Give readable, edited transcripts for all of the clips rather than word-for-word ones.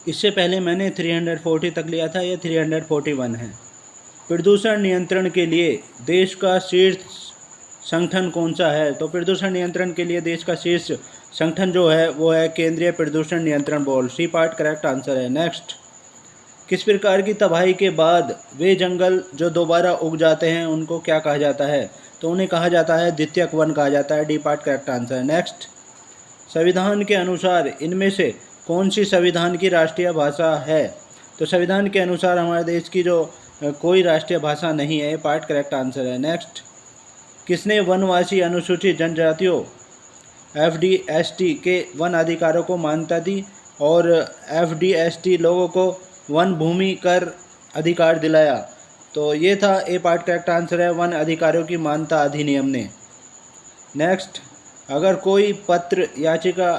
इससे पहले मैंने 340 तक लिया था, ये 341 है। प्रदूषण नियंत्रण के लिए देश का शीर्ष संगठन कौन सा है? तो प्रदूषण नियंत्रण के लिए देश का शीर्ष संगठन जो है वो है केंद्रीय प्रदूषण नियंत्रण बोर्ड। सी पार्ट करेक्ट आंसर है। नेक्स्ट, किस प्रकार की तबाही के बाद वे जंगल जो दोबारा उग जाते हैं उनको क्या कहा जाता है? तो उन्हें कहा जाता है द्वितीयक वन कहा जाता है। डी पार्ट करेक्ट आंसर है। नेक्स्ट, संविधान के अनुसार इनमें से कौन सी संविधान की राष्ट्रीय भाषा है? तो संविधान के अनुसार हमारे देश की जो कोई राष्ट्रीय भाषा नहीं है। ये पार्ट करेक्ट आंसर है। नेक्स्ट, किसने वनवासी अनुसूचित जनजातियों FDST के वन अधिकारों को मान्यता दी और FDST लोगों को वन भूमि कर अधिकार दिलाया? तो ये था ए पार्ट करेक्ट आंसर है, वन अधिकारों की मान्यता अधिनियम ने। नेक्स्ट, अगर कोई पत्र याचिका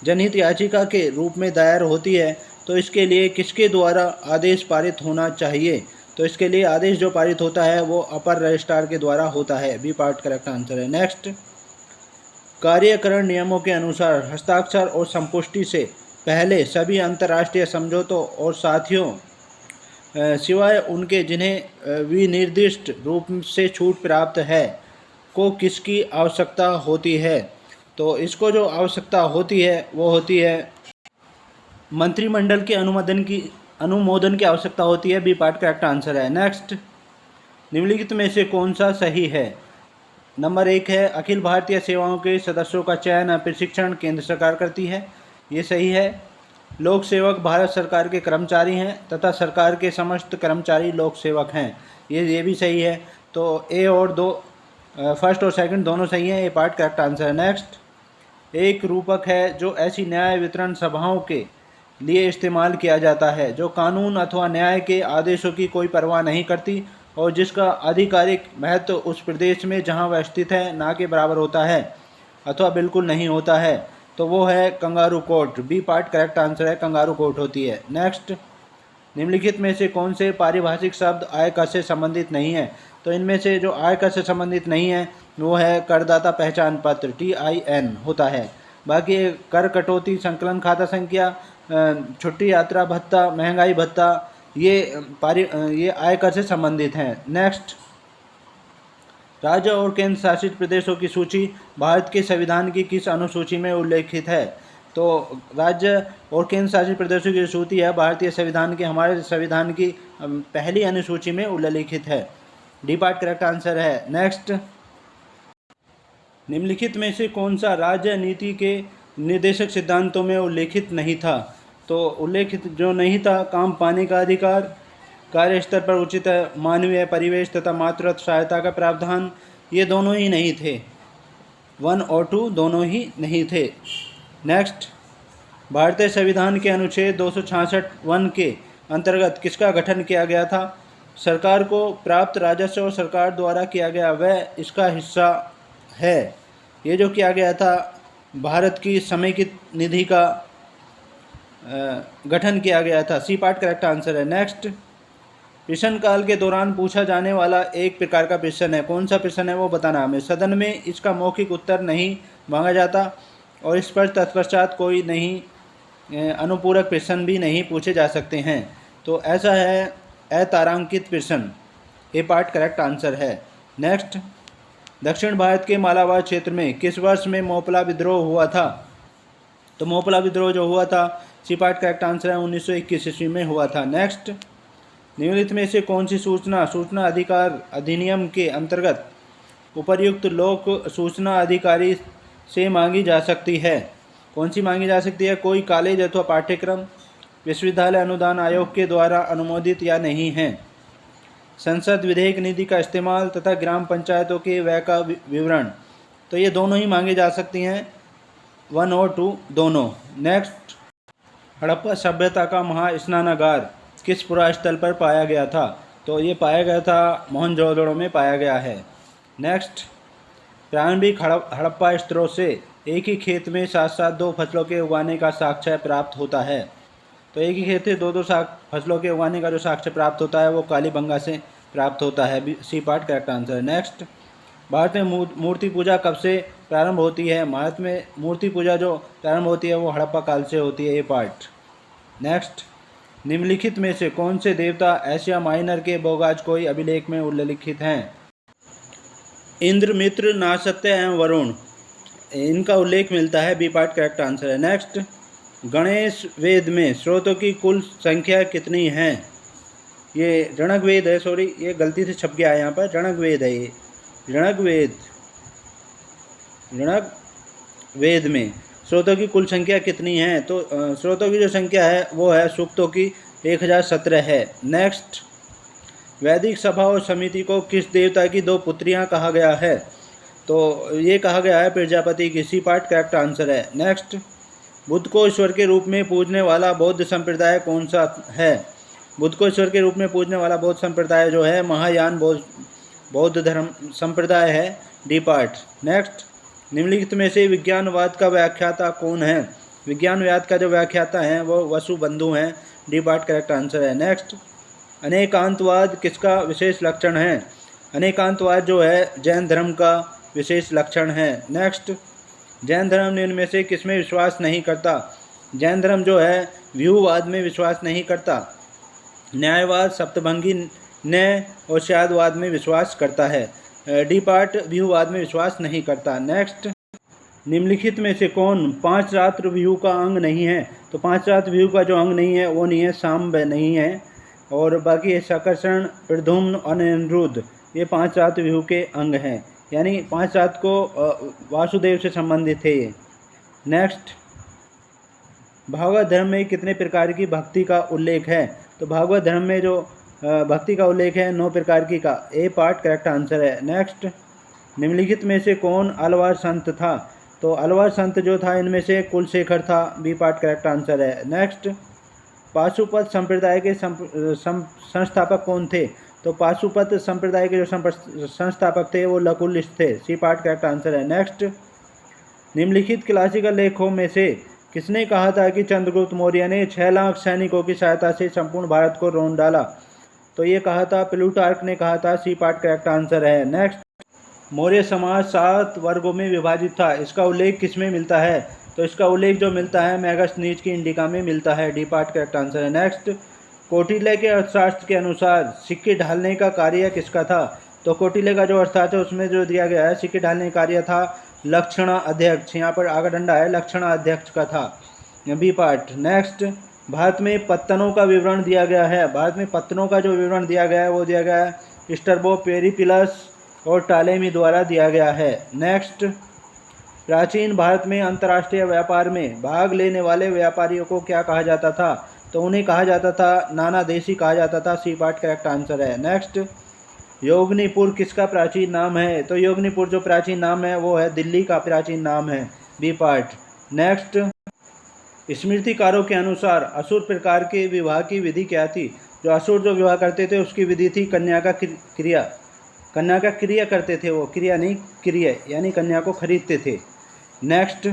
जनहित याचिका के रूप में दायर होती है तो इसके लिए किसके द्वारा आदेश पारित होना चाहिए? तो इसके लिए आदेश जो पारित होता है वो अपर रजिस्ट्रार के द्वारा होता है। बी पार्ट करेक्ट आंसर है। नेक्स्ट, कार्यकरण नियमों के अनुसार हस्ताक्षर और संपुष्टि से पहले सभी अंतर्राष्ट्रीय समझौतों और साथियों सिवाय उनके जिन्हें विनिर्दिष्ट रूप से छूट प्राप्त है को किसकी आवश्यकता होती है? तो इसको जो आवश्यकता होती है वो होती है मंत्रिमंडल के अनुमोदन की आवश्यकता होती है। बी पार्ट करेक्ट आंसर है। नेक्स्ट, निम्नलिखित में से कौन सा सही है? नंबर 1 है अखिल भारतीय सेवाओं के सदस्यों का चयन और प्रशिक्षण केंद्र सरकार करती है, ये सही है। लोक सेवक भारत सरकार के कर्मचारी हैं तथा सरकार के समस्त कर्मचारी लोक सेवक हैं, ये भी सही है। तो ए और दो, फर्स्ट और सेकंड दोनों सही हैं। ये पार्ट करेक्ट आंसर है। नेक्स्ट, एक रूपक है जो ऐसी न्याय वितरण सभाओं के लिए इस्तेमाल किया जाता है जो कानून अथवा न्याय के आदेशों की कोई परवाह नहीं करती और जिसका आधिकारिक महत्व उस प्रदेश में जहां वह स्थित है ना के बराबर होता है अथवा बिल्कुल नहीं होता है, तो वो है kangaroo court. B part correct answer है, कंगारू कोर्ट होती है। नेक्स्ट, निम्नलिखित में से कौन से पारिभाषिक शब्द आयकर से संबंधित नहीं है? तो इनमें से जो आयकर से संबंधित नहीं है वो है करदाता पहचान पत्र, TIN होता है। बाकी कर कटौती, संकलन खाता संख्या, छुट्टी यात्रा भत्ता, महंगाई भत्ता, ये आयकर से संबंधित हैं। नेक्स्ट, राज्य और केंद्र शासित प्रदेशों की सूची भारत के संविधान की किस अनुसूची में उल्लेखित है? तो राज्य और केंद्र शासित प्रदेशों की सूची है भारतीय संविधान की, हमारे संविधान की पहली अनुसूची में उल्लेखित है। डी पार्ट करेक्ट आंसर है। नेक्स्ट, निम्नलिखित में से कौन सा राज्य नीति के निर्देशक सिद्धांतों में उल्लेखित नहीं था? तो उल्लेखित जो नहीं था, काम पाने का अधिकार, कार्यस्तर पर उचित मानवीय परिवेश तथा मातृत्व सहायता का प्रावधान, ये दोनों ही नहीं थे। 1 और 2 दोनों ही नहीं थे। नेक्स्ट, भारतीय संविधान के अनुच्छेद 266(1) के अंतर्गत किसका गठन किया गया था? सरकार को प्राप्त राजस्व और सरकार द्वारा किया गया व्यय इसका हिस्सा है। ये जो किया गया था भारत की समेकित निधि का गठन किया गया था। सी पार्ट करेक्ट आंसर है। नेक्स्ट, प्रश्न काल के दौरान पूछा जाने वाला एक प्रकार का प्रश्न है, कौन सा प्रश्न है वो बताना हमें। सदन में इसका मौखिक उत्तर नहीं मांगा जाता और इस पर तत्पश्चात कोई नहीं अनुपूरक प्रश्न भी नहीं पूछे जा सकते हैं। तो ऐसा है अतारांकित प्रश्न, ये पार्ट करेक्ट आंसर है। नेक्स्ट, दक्षिण भारत के मालाबार क्षेत्र में किस वर्ष में मोपला विद्रोह हुआ था? तो मोपला विद्रोह जो हुआ था, सी पार्ट करेक्ट आंसर है, 1921 ईस्वी में हुआ था। नेक्स्ट, निम्नलिखित में से कौन सी सूचना अधिकार अधिनियम के अंतर्गत उपर्युक्त लोक सूचना अधिकारी से मांगी जा सकती है? कौन सी मांगी जा सकती है? कोई कॉलेज अथवा पाठ्यक्रम विश्वविद्यालय अनुदान आयोग के द्वारा अनुमोदित या नहीं है, संसद विधेयक निधि का इस्तेमाल तथा ग्राम पंचायतों के व्यय का विवरण। तो ये दोनों ही मांगी जा सकती हैं, 1 और 2 दोनों। नेक्स्ट, हड़प्पा सभ्यता का महास्नानागार किस पुरास्थल पर पाया गया था? तो ये पाया गया था मोहनजोदड़ो में पाया गया है। नेक्स्ट, प्रारंभिक हड़प्पा स्त्रोत से एक ही खेत में साथ साथ 2 फसलों के उगाने का साक्ष्य प्राप्त होता है। तो एक ही खेत से 2 फसलों के उगाने का जो साक्ष्य प्राप्त होता है वो कालीबंगा से प्राप्त होता है। सी पार्ट करेक्ट आंसर है। नेक्स्ट, भारत में मूर्ति पूजा कब से प्रारंभ होती है? भारत में मूर्ति पूजा जो प्रारंभ होती है वो हड़प्पा काल से होती है। ये पार्ट। नेक्स्ट, निम्नलिखित में से कौन से देवता एशिया माइनर के बोगाजकोई अभिलेख में उल्लिखित हैं? इंद्र, मित्र, नासत्य एवं वरुण, इनका उल्लेख मिलता है। बी पार्ट करेक्ट आंसर है। नेक्स्ट, गणेश वेद में स्रोतों की कुल संख्या कितनी है? ये रणग वेद है, सॉरी ये गलती से छप गया है यहाँ पर, रणग वेद है ये, रणग वेद में स्रोतों की कुल संख्या कितनी है? तो स्रोतों की जो संख्या है वो है सूक्तों की 1017 है। नेक्स्ट, वैदिक सभा और समिति को किस देवता की 2 पुत्रियां कहा गया है? तो ये कहा गया है प्रजापति की। सी पार्ट करेक्ट आंसर है। नेक्स्ट, बुद्ध को ईश्वर के रूप में पूजने वाला बौद्ध संप्रदाय कौन सा है? बुद्ध को ईश्वर के रूप में पूजने वाला बौद्ध संप्रदाय जो है महायान बौद्ध धर्म संप्रदाय है। D part. नेक्स्ट, निम्नलिखित में से विज्ञानवाद का व्याख्याता कौन है? विज्ञानवाद का जो व्याख्याता है वो वसुबंधु हैं। डी पार्ट करेक्ट आंसर है। नेक्स्ट, अनेकांतवाद किसका विशेष लक्षण है? अनेकांतवाद जो है जैन धर्म का विशेष लक्षण है। नेक्स्ट, जैन धर्म निम्न में से किसमें विश्वास नहीं करता? जैन धर्म जो है व्यूहवाद में विश्वास नहीं करता। न्यायवाद, सप्तभंगी न्याय और शायदवाद में विश्वास करता है। डी पार्ट, व्यूहवाद में विश्वास नहीं करता। नेक्स्ट, निम्नलिखित में से कौन 5 रात्र व्यूह का अंग नहीं है? तो 5 रात्र व्यूह का जो अंग नहीं है वो नहीं है, सांब नहीं है, और बाकी सकर्षण, प्रद्युम्न और अनिरुद्ध, ये 5 रात्र व्यूह के अंग हैं, यानी 5 रात को वासुदेव से संबंधित है ये। नेक्स्ट, भागवत धर्म में कितने प्रकार की भक्ति का उल्लेख है? तो भागवत धर्म में जो भक्ति का उल्लेख है 9 प्रकार की का। ए पार्ट करेक्ट आंसर है। नेक्स्ट, निम्नलिखित में से कौन अलवार संत था? तो अलवार संत जो था इनमें से कुलशेखर था। बी पार्ट करेक्ट आंसर है। नेक्स्ट, पाशुपत संप्रदाय के संस्थापक कौन थे? तो पाशुपत संप्रदाय के जो संस्थापक थे वो लकुलिश थे। सी पार्ट करेक्ट आंसर है। नेक्स्ट, निम्नलिखित क्लासिकल लेखों में से किसने कहा था कि चंद्रगुप्त मौर्य ने 6 लाख सैनिकों की सहायता से संपूर्ण भारत को रोन डाला? तो ये कहा था प्लूटार्क ने कहा था। सी पार्ट करेक्ट आंसर है। नेक्स्ट, मौर्य समाज 7 वर्गों में विभाजित था, इसका उल्लेख किसमें मिलता है? तो इसका उल्लेख जो मिलता है मेगास्थनीज की इंडिका में मिलता है। डी पार्ट करेक्ट आंसर है। नेक्स्ट, कौटिल्य के अर्थशास्त्र के अनुसार सिक्के ढालने का कार्य किसका था? तो कौटिल्य का जो अर्थशास्त्र है उसमें जो दिया गया है सिक्के ढालने का कार्य था लक्षणा अध्यक्ष, यहाँ पर आगा डंडा है, लक्षणा अध्यक्ष का था। B part. नेक्स्ट, भारत में पत्तनों का विवरण दिया गया है। भारत में पत्तनों का जो विवरण दिया गया है वो दिया गया है स्ट्रैबो, पेरिप्लस और टालेमी द्वारा दिया गया है। नेक्स्ट, प्राचीन भारत में अंतर्राष्ट्रीय व्यापार में भाग लेने वाले व्यापारियों को क्या कहा जाता था? तो उन्हें कहा जाता था नाना देशी कहा जाता था। सी पार्ट करेक्ट आंसर है। नेक्स्ट, योगनीपुर किसका प्राचीन नाम है? तो योगनीपुर जो प्राचीन नाम है वो है दिल्ली का प्राचीन नाम है। B part. नेक्स्ट, स्मृतिकारों के अनुसार असुर प्रकार के विवाह की विधि क्या थी? जो असुर जो विवाह करते थे उसकी विधि थी कन्या का क्रिया। कन्या का क्रिया करते थे, वो क्रिया नहीं क्रिया, यानी कन्या को खरीदते थे। नेक्स्ट,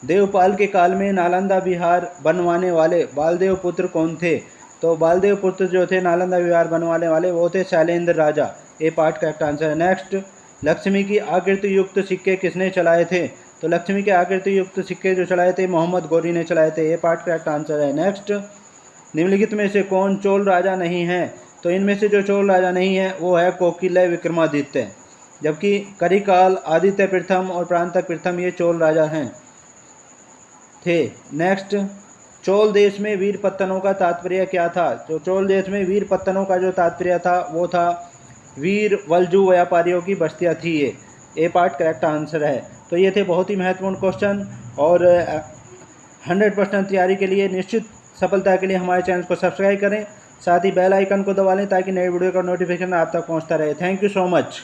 देवपाल के काल में नालंदा विहार बनवाने वाले बालदेव पुत्र कौन थे? तो बालदेव पुत्र जो थे नालंदा विहार बनवाने वाले वो थे शैलेंद्र राजा। ए पार्ट करेक्ट आंसर है। नेक्स्ट, लक्ष्मी की आकृति युक्त सिक्के किसने चलाए थे? तो लक्ष्मी के आकृति युक्त सिक्के जो चलाए थे मोहम्मद गौरी ने चलाए थे। ए पार्ट करेक्ट आंसर है। नेक्स्ट, निम्नलिखित में से कौन चोल राजा नहीं है? तो इनमें से जो चोल राजा नहीं है वो है कोकिलय विक्रमादित्य, जबकि करिकाल, आदित्य प्रथम और प्रांतक प्रथम ये चोल राजा हैं थे। नेक्स्ट, चोल देश में वीर पत्तनों का तात्पर्य क्या था? तो चोल देश में वीर पत्तनों का जो तात्पर्य था वो था वीर वल्जू व्यापारियों की बस्तियाँ थी ये। ए पार्ट करेक्ट आंसर है। तो ये थे बहुत ही महत्वपूर्ण क्वेश्चन, और 100% तैयारी के लिए, निश्चित सफलता के लिए हमारे चैनल को सब्सक्राइब करें, साथ ही बेल आइकन को दबा लें ताकि नए वीडियो का नोटिफिकेशन आप तक पहुंचता रहे। Thank you so much.